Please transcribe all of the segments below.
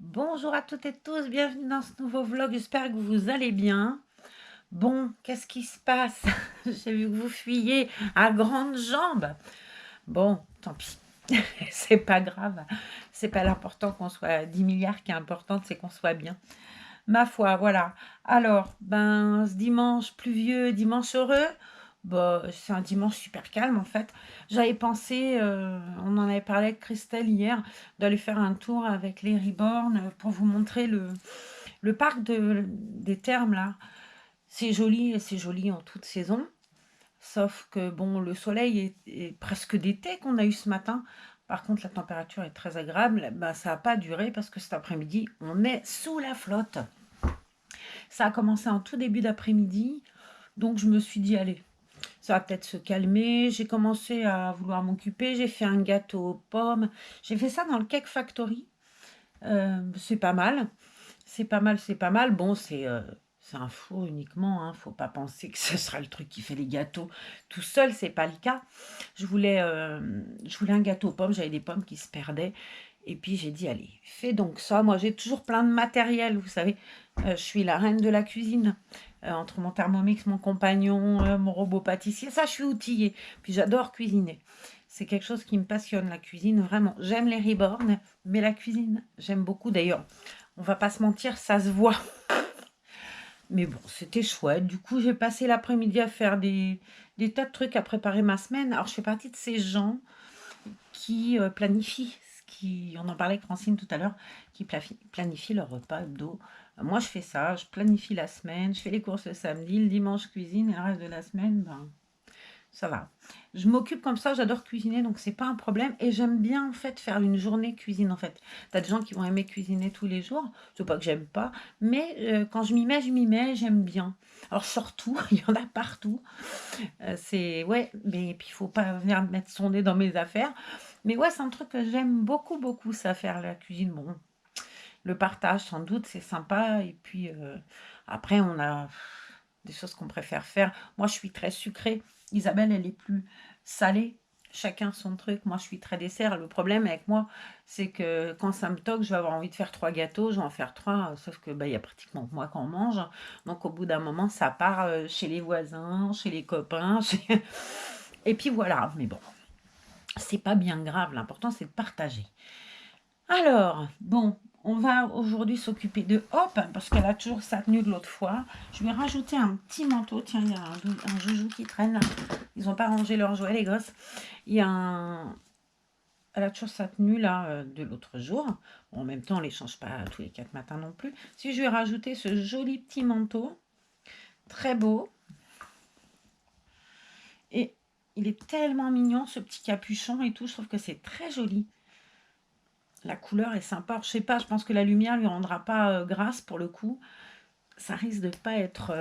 Bonjour à toutes et tous, bienvenue dans ce nouveau vlog, j'espère que vous allez bien. Bon, qu'est-ce qui se passe? J'ai vu que vous fuyiez à grandes jambes. Bon, tant pis, c'est pas grave, c'est pas l'important qu'on soit à 10 milliards, qui est important, c'est qu'on soit bien. Ma foi, voilà. Alors, ben, ce dimanche pluvieux, dimanche heureux, bah, c'est un dimanche super calme en fait. J'avais pensé, on en avait parlé avec Christelle hier, d'aller faire un tour avec les Reborn pour vous montrer le parc des Thermes là. C'est joli et c'est joli en toute saison. Sauf que bon, le soleil est presque d'été qu'on a eu ce matin. Par contre, la température est très agréable. Bah, ça n'a pas duré parce que cet après-midi, on est sous la flotte. Ça a commencé en tout début d'après-midi, donc je me suis dit, allez, ça va peut-être se calmer. J'ai commencé à vouloir m'occuper, j'ai fait un gâteau aux pommes. J'ai fait ça dans le Cake Factory. C'est pas mal, c'est pas mal, c'est pas mal. Bon, c'est un four uniquement, hein. Faut pas penser que ce sera le truc qui fait les gâteaux tout seul, c'est pas le cas. Je voulais un gâteau aux pommes, j'avais des pommes qui se perdaient. Et puis j'ai dit, allez, fais donc ça. Moi, j'ai toujours plein de matériel, vous savez. Je suis la reine de la cuisine. Entre mon Thermomix, mon compagnon, mon robot pâtissier, ça, je suis outillée. Puis j'adore cuisiner. C'est quelque chose qui me passionne, la cuisine, vraiment. J'aime les reborn, mais la cuisine, j'aime beaucoup. D'ailleurs, on va pas se mentir, ça se voit. Mais bon, c'était chouette. Du coup, j'ai passé l'après-midi à faire des tas de trucs, à préparer ma semaine. Alors, je fais partie de ces gens qui planifient, on en parlait avec Francine tout à l'heure, qui planifient leur repas hebdo. Moi, je fais ça, je planifie la semaine, je fais les courses le samedi, le dimanche cuisine, et le reste de la semaine, ben, ça va. Je m'occupe comme ça, j'adore cuisiner, donc c'est pas un problème. Et j'aime bien en fait faire une journée cuisine en fait. T'as des gens qui vont aimer cuisiner tous les jours. C'est pas que j'aime pas, mais quand je m'y mets, j'aime bien. Alors surtout, il y en a partout. C'est ouais, mais puis il faut pas venir me mettre son nez dans mes affaires. Mais ouais, c'est un truc que j'aime beaucoup, beaucoup, ça faire la cuisine. Bon, le partage sans doute, c'est sympa. Et puis après, on a des choses qu'on préfère faire. Moi, je suis très sucrée. Isabelle, elle est plus salée. Chacun son truc. Moi, je suis très dessert. Le problème avec moi, c'est que quand ça me toque, je vais avoir envie de faire 3 gâteaux. Je vais en faire 3. Sauf que bah, il y a pratiquement que moi qu'on mange. Donc, au bout d'un moment, ça part chez les voisins, chez les copains. Et puis voilà. Mais bon, c'est pas bien grave. L'important, c'est de partager. Alors, bon, on va aujourd'hui s'occuper de Hop, parce qu'elle a toujours sa tenue de l'autre fois. Je vais rajouter un petit manteau. Tiens, il y a un joujou qui traîne là. Ils n'ont pas rangé leurs jouets, les gosses. Il y a un... Elle a toujours sa tenue là de l'autre jour. Bon, en même temps, on ne les change pas tous les 4 matins non plus. Si je vais rajouter ce joli petit manteau, très beau. Et il est tellement mignon, ce petit capuchon et tout. Je trouve que c'est très joli. La couleur est sympa. Je sais pas, je pense que la lumière lui rendra pas grâce pour le coup. Ça risque de pas être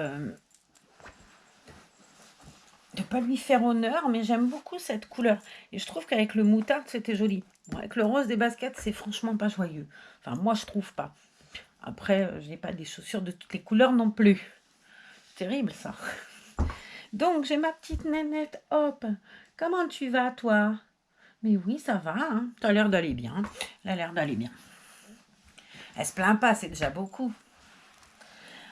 de pas lui faire honneur, mais j'aime beaucoup cette couleur. Et je trouve qu'avec le moutarde, c'était joli. Bon, avec le rose des baskets, c'est franchement pas joyeux. Enfin, moi, je trouve pas. Après, je n'ai pas des chaussures de toutes les couleurs non plus. Terrible, ça. Donc, j'ai ma petite nénette. Hop. Comment tu vas, toi? Mais oui, ça va, hein. T'as l'air d'aller bien. Elle a l'air d'aller bien. Elle se plaint pas, c'est déjà beaucoup.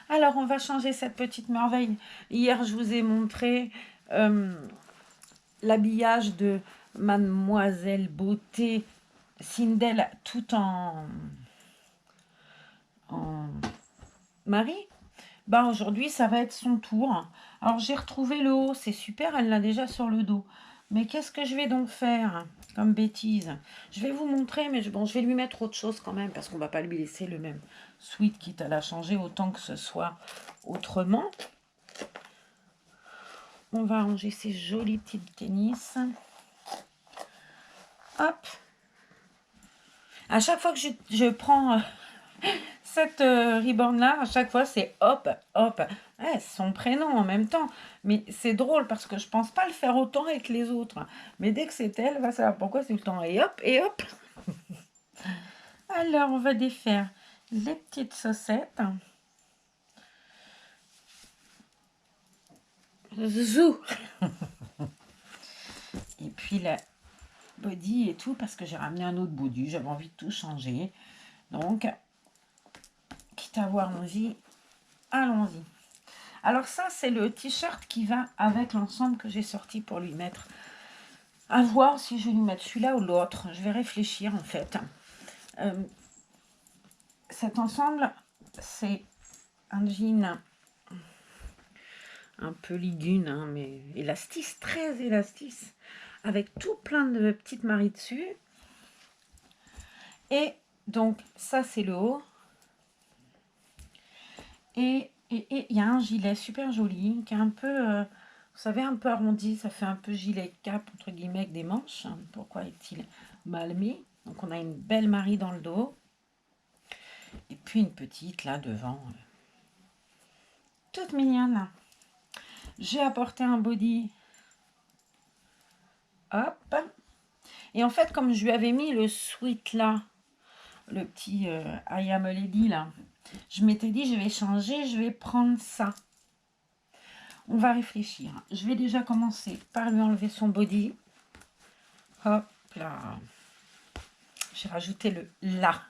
Alors, on va changer cette petite merveille. Hier, je vous ai montré euh, l'habillage de Mademoiselle Beauté Sindel tout en Marie. Ben, aujourd'hui, ça va être son tour. Alors, j'ai retrouvé le haut. C'est super, elle l'a déjà sur le dos. Mais qu'est-ce que je vais donc faire comme bêtise? Je vais vous montrer, mais bon, je vais lui mettre autre chose quand même, parce qu'on ne va pas lui laisser le même sweat, quitte à la changer, autant que ce soit autrement. On va ranger ces jolis petits tennis. Hop. À chaque fois que je prends cette Reborn-là, à chaque fois, c'est hop, hop. Ouais, c'est son prénom en même temps. Mais c'est drôle parce que je pense pas le faire autant avec les autres. Mais dès que c'est elle, va savoir pourquoi c'est tout le temps. Et hop, et hop. Alors, on va défaire les petites saucettes. Zou. Et puis la body et tout, parce que j'ai ramené un autre body. J'avais envie de tout changer. Donc, quitte à avoir envie, allons-y. Alors ça, c'est le t-shirt qui va avec l'ensemble que j'ai sorti pour lui mettre. À voir si je vais lui mettre celui-là ou l'autre. Je vais réfléchir en fait. Cet ensemble, c'est un jean un peu ligune, hein, mais élastique, très élastique, avec tout plein de petites maries dessus. Et donc, ça, c'est le haut. Et il y a un gilet super joli, qui est un peu, vous savez, un peu arrondi. Ça fait un peu gilet cap, entre guillemets, avec des manches. Pourquoi est-il mal mis? Donc, on a une belle marie dans le dos. Et puis, une petite, là, devant. Toute mignonne. J'ai apporté un body. Hop. Et en fait, comme je lui avais mis le sweat, là, le petit I am a lady, là, je m'étais dit, je vais changer, je vais prendre ça. On va réfléchir. Je vais déjà commencer par lui enlever son body. Hop là. J'ai rajouté le là.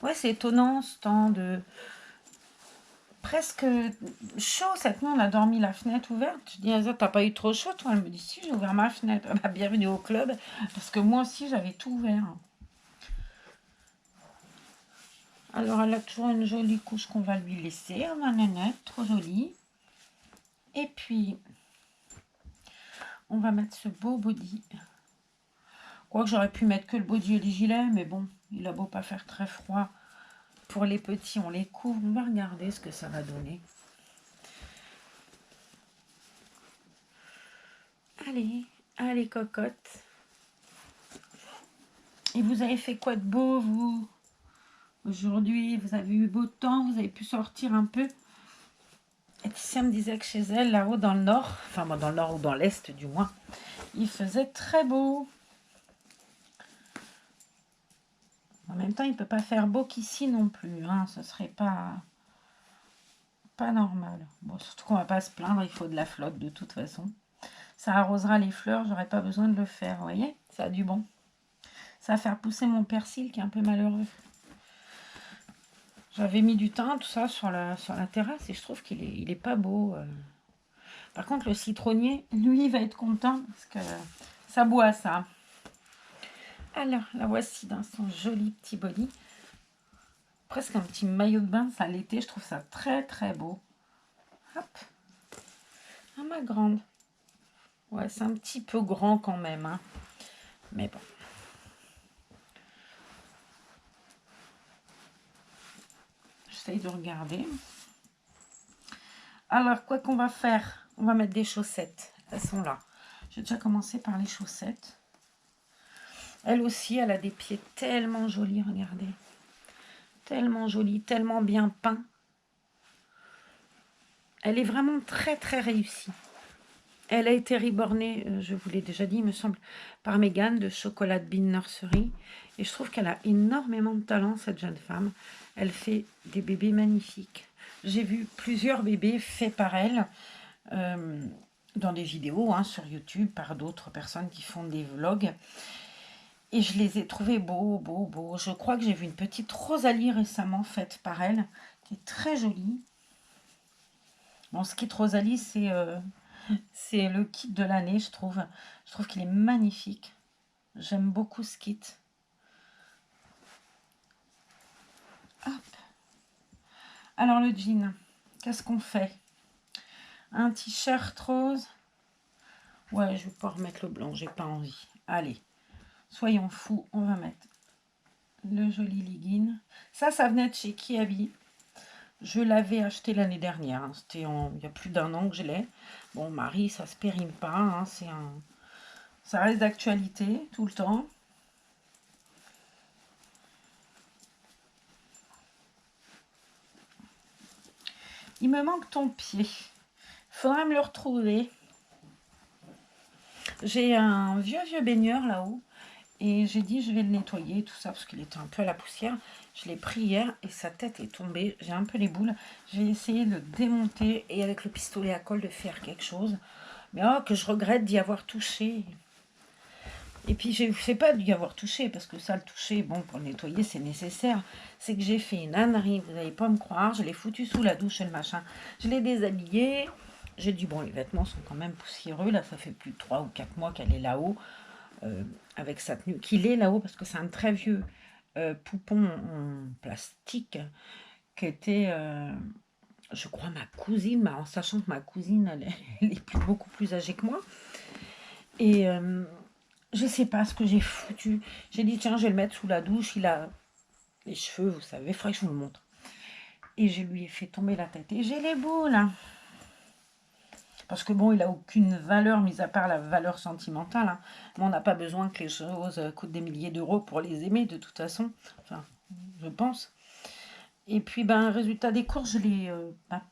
Ouais, c'est étonnant ce temps de presque chaud. Cette nuit, on a dormi la fenêtre ouverte. Je dis, Asa, t'as pas eu trop chaud, toi? Elle me dit, si, j'ai ouvert ma fenêtre. Bah, bienvenue au club. Parce que moi aussi, j'avais tout ouvert. Alors, elle a toujours une jolie couche qu'on va lui laisser. Ma nanette, trop jolie. Et puis, on va mettre ce beau body. Quoique j'aurais pu mettre que le body et les gilets, mais bon, il a beau pas faire très froid. Pour les petits, on les couvre. On va regarder ce que ça va donner. Allez, allez cocotte. Et vous avez fait quoi de beau, vous? Aujourd'hui, vous avez eu beau temps, vous avez pu sortir un peu. Et Laetitia me disait que chez elle, là-haut dans le nord, enfin moi dans le nord ou dans l'est du moins, il faisait très beau. En même temps, il ne peut pas faire beau qu'ici non plus. Hein. Ce serait pas normal. Bon, surtout qu'on ne va pas se plaindre, il faut de la flotte de toute façon. Ça arrosera les fleurs, j'aurais pas besoin de le faire, vous voyez? Ça a du bon. Ça va faire pousser mon persil qui est un peu malheureux. J'avais mis du thym, tout ça, sur la terrasse et je trouve qu'il est pas beau. Par contre, le citronnier, lui, il va être content parce que ça boit, ça. Alors, la voici dans son joli petit body. Presque un petit maillot de bain, ça l'été, je trouve ça très très beau. Hop. Ah, ma grande. Ouais, c'est un petit peu grand quand même, hein. Mais bon. J'essaye de regarder. Alors, quoi qu'on va faire? On va mettre des chaussettes. Elles sont là. J'ai déjà commencé par les chaussettes. Elle aussi, elle a des pieds tellement jolis, regardez. Tellement jolis, tellement bien peints. Elle est vraiment très très réussie. Elle a été rebornée, je vous l'ai déjà dit, il me semble, par Megan de Chocolat Bean Nursery. Et je trouve qu'elle a énormément de talent, cette jeune femme. Elle fait des bébés magnifiques. J'ai vu plusieurs bébés faits par elle dans des vidéos hein, sur YouTube par d'autres personnes qui font des vlogs. Et je les ai trouvés beaux, beaux, beaux. Je crois que j'ai vu une petite Rosalie récemment faite par elle, qui est très jolie. Bon, ce kit Rosalie, c'est le kit de l'année, je trouve. Je trouve qu'il est magnifique. J'aime beaucoup ce kit. Hop. Alors, le jean, qu'est-ce qu'on fait? Un t-shirt rose. Ouais, je vais pas remettre le blanc, j'ai pas envie. Allez, soyons fous, on va mettre le joli legging. Ça venait de chez Kiabi. Je l'avais acheté l'année dernière. Hein. C'était il y a plus d'un an que je l'ai. Bon, Marie, ça se périme pas. Hein. Ça reste d'actualité tout le temps. Il me manque ton pied. Faudrait me le retrouver. J'ai un vieux baigneur là-haut. Et j'ai dit, je vais le nettoyer, tout ça, parce qu'il était un peu à la poussière. Je l'ai pris hier et sa tête est tombée. J'ai un peu les boules. J'ai essayé de le démonter et avec le pistolet à colle de faire quelque chose. Mais oh, que je regrette d'y avoir touché. Et puis, je sais pas d'y avoir touché, parce que ça, le toucher, bon, pour le nettoyer, c'est nécessaire. C'est que j'ai fait une ânerie, vous n'allez pas me croire. Je l'ai foutu sous la douche et le machin. Je l'ai déshabillé. J'ai dit, bon, les vêtements sont quand même poussiéreux. Là, ça fait plus de 3 ou 4 mois qu'elle est là-haut, euh, avec sa tenue. Qu'il est là-haut, parce que c'est un très vieux poupon en plastique qui était, je crois, ma cousine, en sachant que ma cousine, elle est beaucoup plus âgée que moi. Et je sais pas ce que j'ai foutu. J'ai dit, tiens, je vais le mettre sous la douche. Il a les cheveux, vous savez, il faudrait que je vous le montre. Et je lui ai fait tomber la tête. Et j'ai les boules, hein. Parce que bon, il a aucune valeur, mis à part la valeur sentimentale, hein. Mais on n'a pas besoin que les choses coûtent des milliers d'euros pour les aimer, de toute façon. Enfin, je pense. Et puis, ben, résultat des courses, je l'ai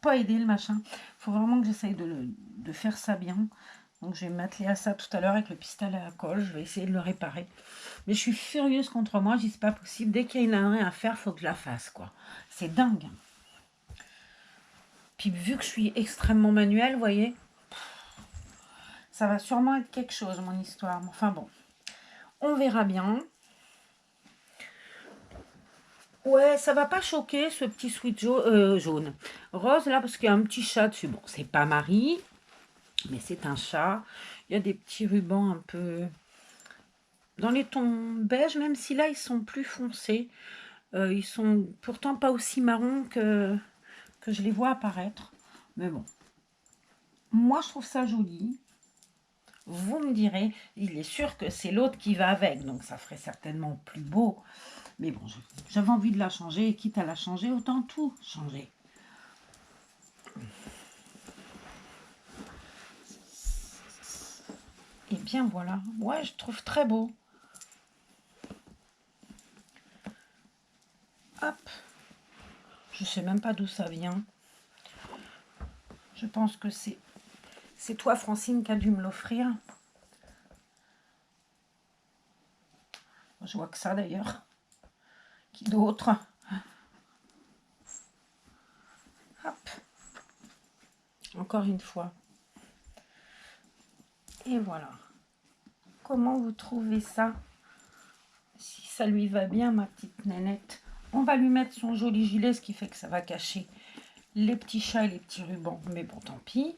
pas aidé, le machin. Il faut vraiment que j'essaye de faire ça bien. Donc, je vais m'atteler à ça tout à l'heure avec le pistolet à colle. Je vais essayer de le réparer. Mais je suis furieuse contre moi. Je dis, c'est pas possible. Dès qu'il y a une ânerie à faire, faut que je la fasse, quoi. C'est dingue. Puis, vu que je suis extrêmement manuelle, vous voyez, ça va sûrement être quelque chose, mon histoire. Enfin bon, on verra bien. Ouais, ça va pas choquer ce petit sweat jaune. Rose, là, parce qu'il y a un petit chat dessus. Bon, c'est pas Marie, mais c'est un chat. Il y a des petits rubans un peu dans les tons beige, même si là, ils sont plus foncés. Ils sont pourtant pas aussi marrons que je les vois apparaître. Mais bon, moi, je trouve ça joli. Vous me direz, il est sûr que c'est l'autre qui va avec, donc ça ferait certainement plus beau. Mais bon, j'avais envie de la changer, et quitte à la changer, autant tout changer. Et bien voilà, ouais, je trouve très beau. Hop, je sais même pas d'où ça vient. Je pense que c'est toi, Francine, qui a dû me l'offrir. Je vois que ça d'ailleurs. Qui d'autre? Hop, encore une fois. Et voilà. Comment vous trouvez ça? Si ça lui va bien, ma petite nénette. On va lui mettre son joli gilet, ce qui fait que ça va cacher les petits chats et les petits rubans. Mais bon, tant pis.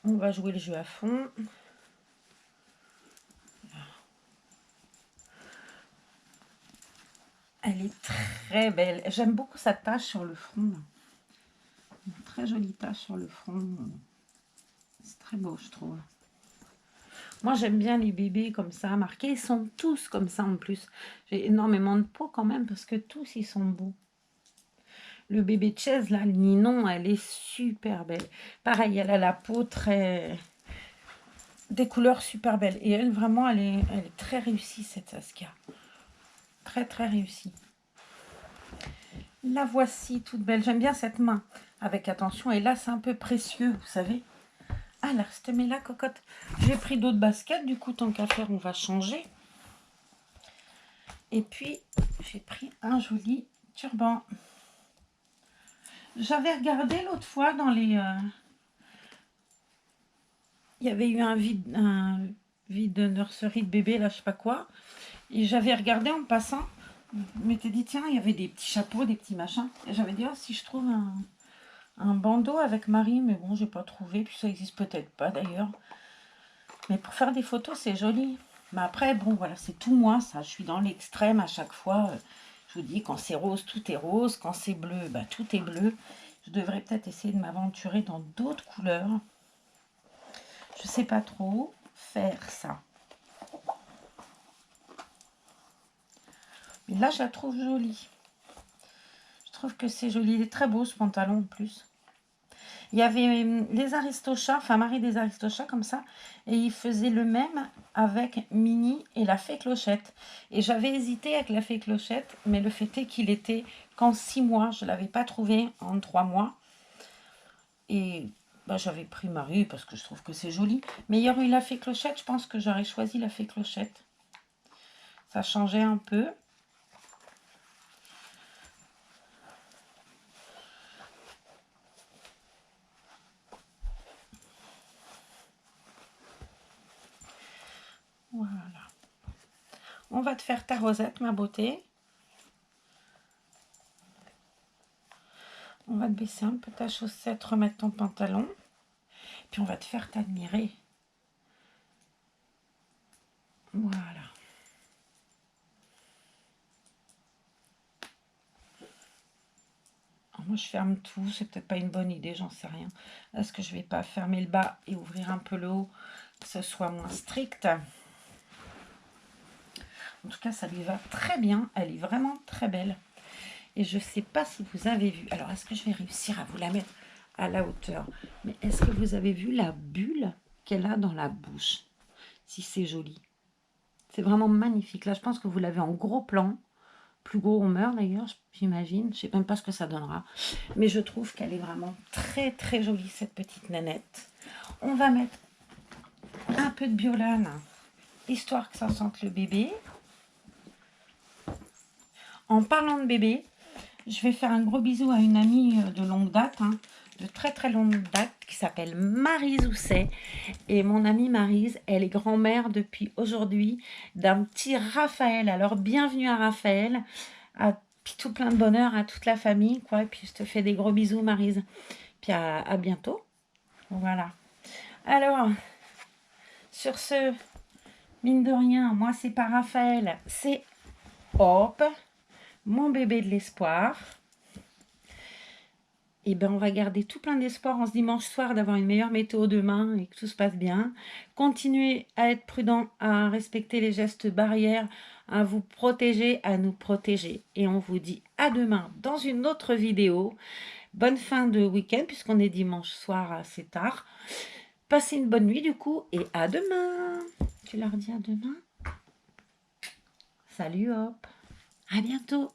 On va jouer le jeu à fond. Elle est très belle. J'aime beaucoup sa tache sur le front. Une très jolie tache sur le front. C'est très beau, je trouve. Moi, j'aime bien les bébés comme ça, marqués. Ils sont tous comme ça en plus. J'ai énormément de peau quand même parce que tous, ils sont beaux. Le bébé de chaise, là, le Ninon, elle est super belle. Pareil, elle a la peau très... des couleurs super belles. Et elle, vraiment, elle est très réussie, cette Saskia. Très, très réussie. La voici, toute belle. J'aime bien cette main. Avec attention. Et là, c'est un peu précieux, vous savez. Ah, là, je te mets la cocotte. J'ai pris d'autres baskets. Du coup, tant qu'à faire, on va changer. Et puis, j'ai pris un joli turban. J'avais regardé l'autre fois dans les... il y avait eu un vide de nurserie de bébé, là, je sais pas quoi. Et j'avais regardé en passant. Je m'étais dit, tiens, il y avait des petits chapeaux, des petits machins. Et j'avais dit, oh, si je trouve un bandeau avec Marie, mais bon, j'ai pas trouvé. Puis ça existe peut-être pas d'ailleurs. Mais pour faire des photos, c'est joli. Mais après, bon, voilà, c'est tout moi, ça. Je suis dans l'extrême à chaque fois. Je vous dis, quand c'est rose, tout est rose. Quand c'est bleu, bah, tout est bleu. Je devrais peut-être essayer de m'aventurer dans d'autres couleurs. Je sais pas trop faire ça. Mais là, je la trouve jolie. Je trouve que c'est joli. Il est très beau, ce pantalon, en plus. Il y avait les Aristochats, enfin Marie des Aristochats, comme ça. Et il faisait le même avec Minnie et la fée Clochette. Et j'avais hésité avec la fée Clochette, mais le fait est qu'il était qu'en 6 mois. Je ne l'avais pas trouvé en 3 mois. Et bah, j'avais pris Marie parce que je trouve que c'est joli. Mais il y aurait eu la fée Clochette, je pense que j'aurais choisi la fée Clochette. Ça changeait un peu. On va te faire ta rosette, ma beauté. On va te baisser un peu ta chaussette, remettre ton pantalon. Puis on va te faire t'admirer. Voilà. Alors moi, je ferme tout. C'est peut-être pas une bonne idée, j'en sais rien. Est-ce que je vais pas fermer le bas et ouvrir un peu le haut, que ce soit moins strict? En tout cas, ça lui va très bien. Elle est vraiment très belle. Et je ne sais pas si vous avez vu. Alors, est-ce que je vais réussir à vous la mettre à la hauteur? Mais est-ce que vous avez vu la bulle qu'elle a dans la bouche? Si c'est joli. C'est vraiment magnifique. Là, je pense que vous l'avez en gros plan. Plus gros on meurt d'ailleurs, j'imagine. Je ne sais même pas ce que ça donnera. Mais je trouve qu'elle est vraiment très très jolie, cette petite nanette. On va mettre un peu de Biolane, histoire que ça sente le bébé. En parlant de bébé, je vais faire un gros bisou à une amie de longue date, de très très longue date, qui s'appelle Maryse Housset. Et mon amie Maryse, elle est grand-mère depuis aujourd'hui d'un petit Raphaël. Alors bienvenue à Raphaël, puis tout plein de bonheur à toute la famille, quoi. Et puis je te fais des gros bisous, Maryse. Puis à bientôt. Voilà. Alors, sur ce, mine de rien, moi c'est pas Raphaël, c'est Hop, mon bébé de l'espoir. Et ben on va garder tout plein d'espoir en ce dimanche soir d'avoir une meilleure météo demain et que tout se passe bien. Continuez à être prudent, à respecter les gestes barrières, à vous protéger, à nous protéger. Et on vous dit à demain dans une autre vidéo. Bonne fin de week-end puisqu'on est dimanche soir assez tard. Passez une bonne nuit du coup et à demain. Tu leur dis à demain? Salut Hop. À bientôt.